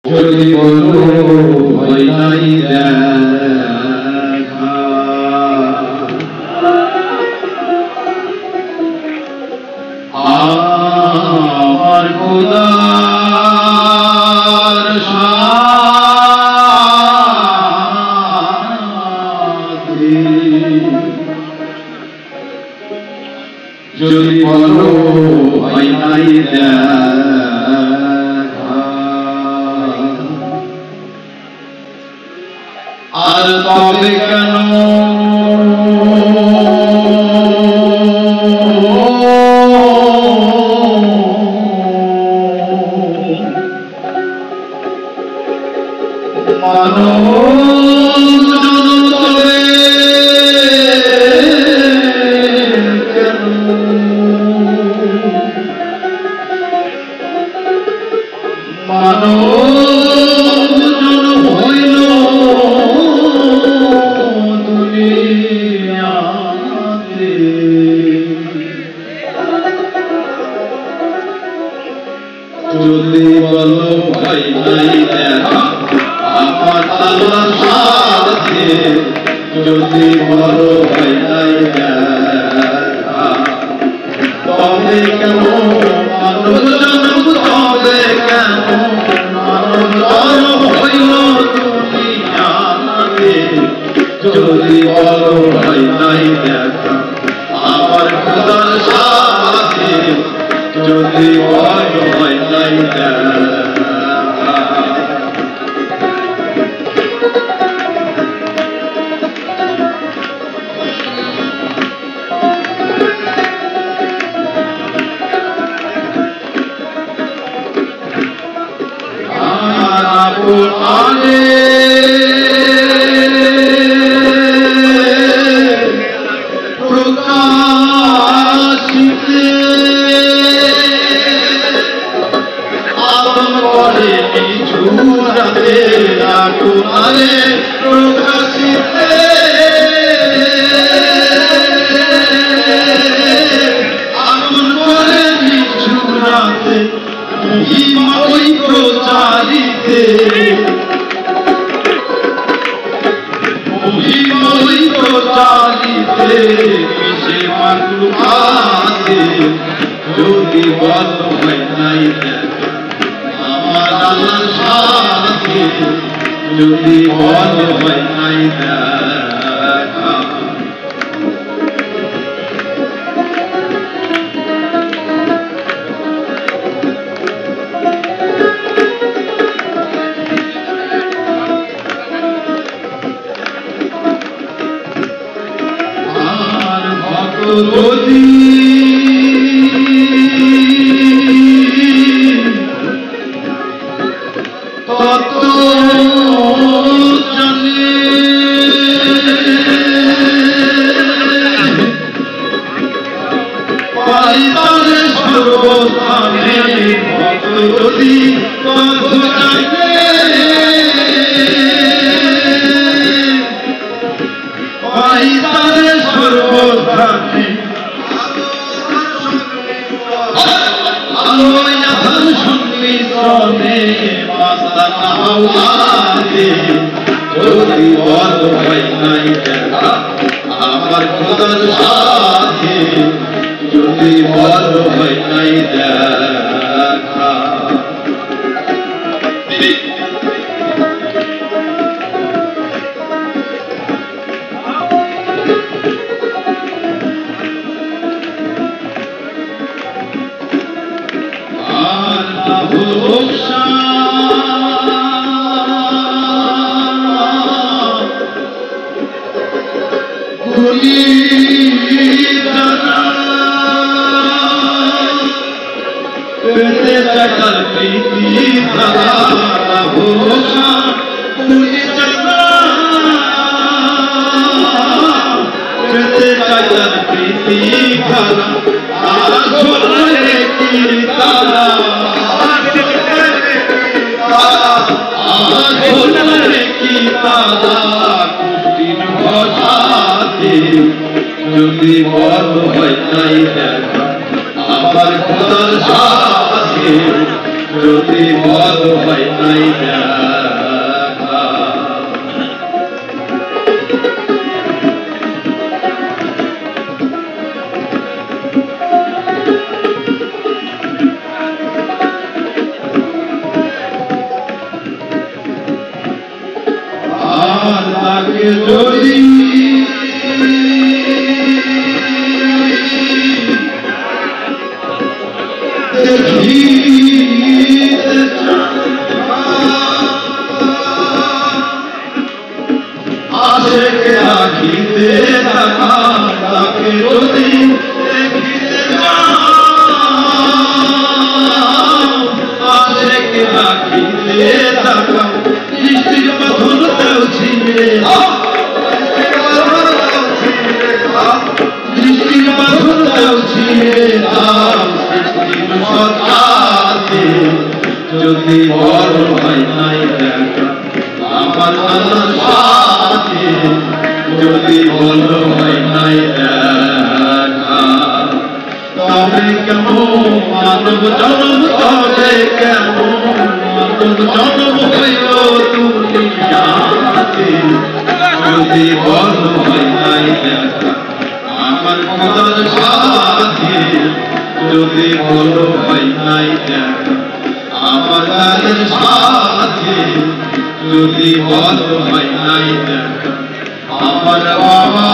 যদি বলো হয় নাই দেখা আমার খোদার সাথে যদি বলো হয় নাই দেখা আর তবে কেন যদি বলো ভাই নাই দেখা আমার আল্লাহর সাথে যদি বলো ভাই নাই দেখা তবে কেন মানব জন্ম তবে কেন মানব জন্ম হইল দুনিয়াতে যদি বলো ভাই নাই দেখা আমার খোদার সাথে যদি বলো ভাই নাই দেখা আরে প্রকাশিতে আদম করে নিঝুরাতে আগুনারে প্রকাশিতে আগুন করে নিঝুরাতে মহিমা ওই প্রচারিতে মহিমা ওই প্রচারিতে মিশে মাকলুকাতে যদি বলো হয় নাই দেখা আমার আল্লাহর সাথে যদি বলো হয় নাই দেখা যদি তত জানে পাইতারে সর্বস্থানে ভক্ত যদি তত জানে পাইতারে সর্বস্থানে সংমিশ্রণে মাস্তানা হাওয়াতে যদি বলো হয় নাই দেখা আমার খোদার সাথে যদি বলো হয় নাই দেখা যদি বলো হয় নাই দেখা আমার খোদার সাথে যদি বল হয় নাই তাকে যদি আশেকে আখিতে থাকা তাকে যদি দেখিতে আশেকে আখিতে থাকা দৃষ্টির বাঁধনটাও ছিঁড়ে দৃষ্টির বাঁধনটাও ছিঁড়ে সৃষ্টির সত্তাতে যদি বল হয় নাই দেখা আমার আল্লাহর সাথে যদি বল হয় নাই দেখা তবে কেমন মানব জন্ম তবে কেমন মানব জন্ম হইল দুনিয়াতে যদি বল হয় নাই দেখা আমার খোদার সাথে যদি বল হয় নাই দেখা আমার দাদের সাথে যদি বল হয় নাই দেখা আমার বাবা